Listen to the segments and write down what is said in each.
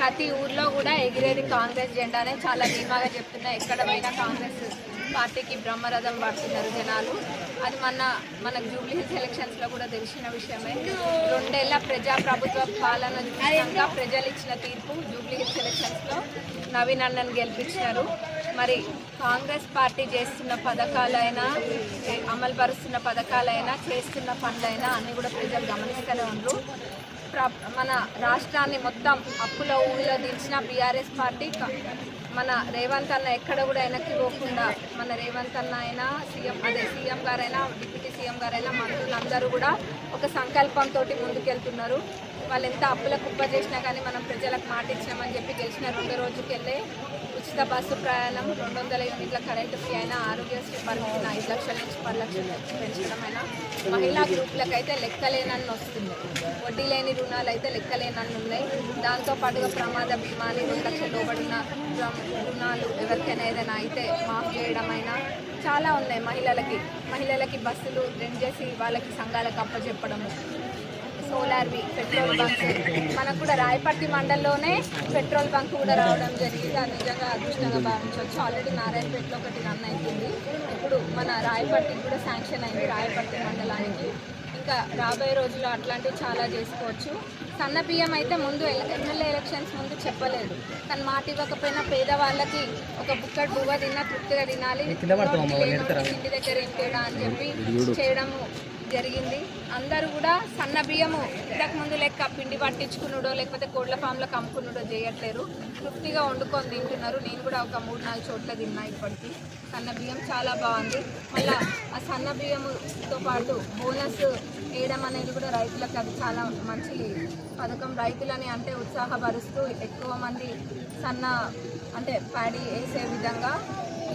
ప్రతి ఊర్లో కూడా ఎగిరేది కాంగ్రెస్ జెండానే. చాలా ధీమాగా చెప్తున్నా, ఎక్కడ పోయినా కాంగ్రెస్ పార్టీకి బ్రహ్మరథం పడుతున్నారు జనాలు. అది మనకు జూబ్లీ హిల్స్ ఎలక్షన్స్లో కూడా తెలిసిన విషయమే. 2 ఏళ్ల ప్రజాప్రభుత్వ పాలన చూసినాక ప్రజలు ఇచ్చిన తీర్పు జూబ్లీ హిల్స్ ఎలక్షన్స్లో నవీన్ అన్నను గెలిపించినారు. మరి కాంగ్రెస్ పార్టీ చేస్తున్న పథకాలైనా, అమలుపరుస్తున్న పథకాలైనా, చేస్తున్న పనులైనా అన్నీ కూడా ప్రజలు గమనిస్తూనే ఉన్నారు. మన రాష్ట్రాన్ని మొత్తం అప్పుల ఊళ్ళో దించిన బీఆర్ఎస్ పార్టీ మన రేవంత్ అన్న ఎక్కడ కూడా వెనక్కి పోకుండా, మన రేవంత్ అన్న అయినా సీఎం గారైనా డిప్యూటీ సీఎం గారైనా మంత్రులందరూ కూడా ఒక సంకల్పంతో ముందుకెళ్తున్నారు. వాళ్ళు ఎంత అప్పుల కుప్ప చేసినా కానీ మనం ప్రజలకు మాట ఇచ్చినామని చెప్పి గెలిచిన 2 రోజుకెళ్ళే ఉచిత బస్సు ప్రయాణం, 200 యూనిట్ల కరెంటు ఫ్రీ అయినా, ఆరోగ్యశ్రీ పరిమితిని 5 లక్షల నుంచి 10 లక్షల పెంచడం అయినా, మహిళా గ్రూపులకైతే లెక్కలేనన్ని వస్తుంది. వడ్డీ లేని రుణాలు అయితే లెక్కలేనన్ని ఉన్నాయి. దాంతోపాటుగా ప్రమాద బీమాని 2 లక్షల లోబడిన రుణాలు ఎవరికైనా ఏదైనా అయితే మాఫ్ చేయడం అయినా చాలా ఉన్నాయి. మహిళలకి బస్సులు రెంట్ చేసి వాళ్ళకి సంఘాలకు అప్పచెప్పడము, సోలార్వి, పెట్రోల్ బంక్, మనకు కూడా రాయపర్తి మండలంలోనే పెట్రోల్ బంక్ కూడా రావడం జరిగింది. అది నిజంగా అదృష్టంగా భావించవచ్చు. ఆల్రెడీ నారాయణపేటలో ఒకటి రన్ అవుతుంది. ఇప్పుడు మన రాయపర్తికి కూడా శాంక్షన్ అయింది, రాయపర్తి మండలానికి. ఇంకా రాబోయే రోజుల్లో అట్లాంటివి చాలా చేసుకోవచ్చు. సన్న బియ్యం అయితే ముందు ఎమ్మెల్యే ఎలక్షన్స్ ముందు చెప్పలేదు, కానీ మాట ఇవ్వకపోయినా పేదవాళ్ళకి ఒక బుక్కడ్ బువ్వ తిన్నా తృప్తిగా తినాలి, ఇంటి దగ్గర ఇంటేడా అని చెప్పి చేయడము జరిగింది. అందరూ కూడా సన్న బియ్యము ఇంతకుముందు లెక్క పిండి పట్టించుకున్నాడో లేకపోతే కోళ్ల ఫామ్లకు అమ్ముకున్నాడో చేయట్లేరు, తృప్తిగా వండుకొని తింటున్నారు. నేను కూడా ఒక 3-4 చోట్ల తిన్నా ఇప్పటికీ. సన్న బియ్యం చాలా బాగుంది. మళ్ళీ ఆ సన్న బియ్యంతో పాటు బోనస్ వేయడం అనేది కూడా రైతులకు అది చాలా మంచి పథకం. రైతులని అంటే ఉత్సాహపరుస్తూ ఎక్కువ మంది అంటే ప్యాడీ వేసే విధంగా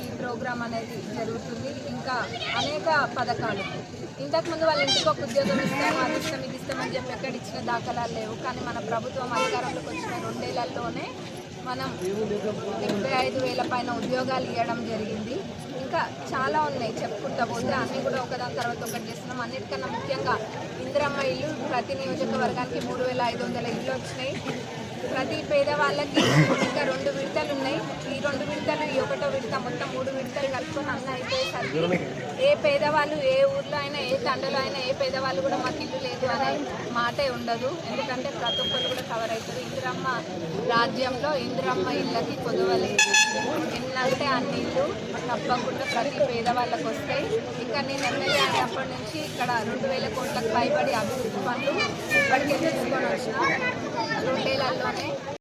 ఈ ప్రోగ్రాం అనేది జరుగుతుంది. ఇంకా అనేక పథకాలు, ఇంతకుముందు వాళ్ళ ఇంటికి ఒక ఉద్యోగం ఇస్తాం, అది ఇస్తాం, ఇది ఇస్తామని చెప్పి ఎక్కడ ఇచ్చిన దాఖలాలు లేవు. కానీ మన ప్రభుత్వం అధికారంలోకి వచ్చిన 2 ఏళ్లలోనే మనం 75,000 పైన ఉద్యోగాలు ఇవ్వడం జరిగింది. ఇంకా చాలా ఉన్నాయి చెప్పుకుంటా పోతే, అన్నీ కూడా ఒకదాని తర్వాత ఒకటి చేస్తున్నాం. అన్నిటికన్నా ముఖ్యంగా ఇందిరమ్మ ఇల్లు ప్రతి నియోజకవర్గానికి 3,500 ఇళ్ళు వచ్చినాయి. ప్రతి పేదవాళ్ళకి ఇంకా 2 విడతలు ఉన్నాయి. ఈ 2 విడతలు, ఈ 1వ విడత, మొత్తం 3 విడతలు కలుపుకొని అన్న అయిపోయేసరికి ఏ పేదవాళ్ళు ఏ ఊర్లో అయినా, ఏ తండలో అయినా, ఏ పేదవాళ్ళు కూడా మాకు ఇల్లు లేదు అనే మాటే ఉండదు. ఎందుకంటే ప్రతి ఒక్కరు కూడా కవర్ అవుతుంది. ఇందిరమ్మ రాజ్యంలో ఇందిరమ్మ ఇళ్ళకి కొదవలేదు. ఎన్నంటే అన్ని ఇల్లు తప్పకుండా ప్రతి పేదవాళ్ళకు వస్తాయి. ఇంకా నేను ఎమ్మెల్యే అయినప్పటి నుంచి ఇక్కడ 2,000 కోట్లకు పైబడి అభివృద్ధి పనులు ఇప్పటికే తీసుకొని వచ్చిన 2 ఏళ్లలోనే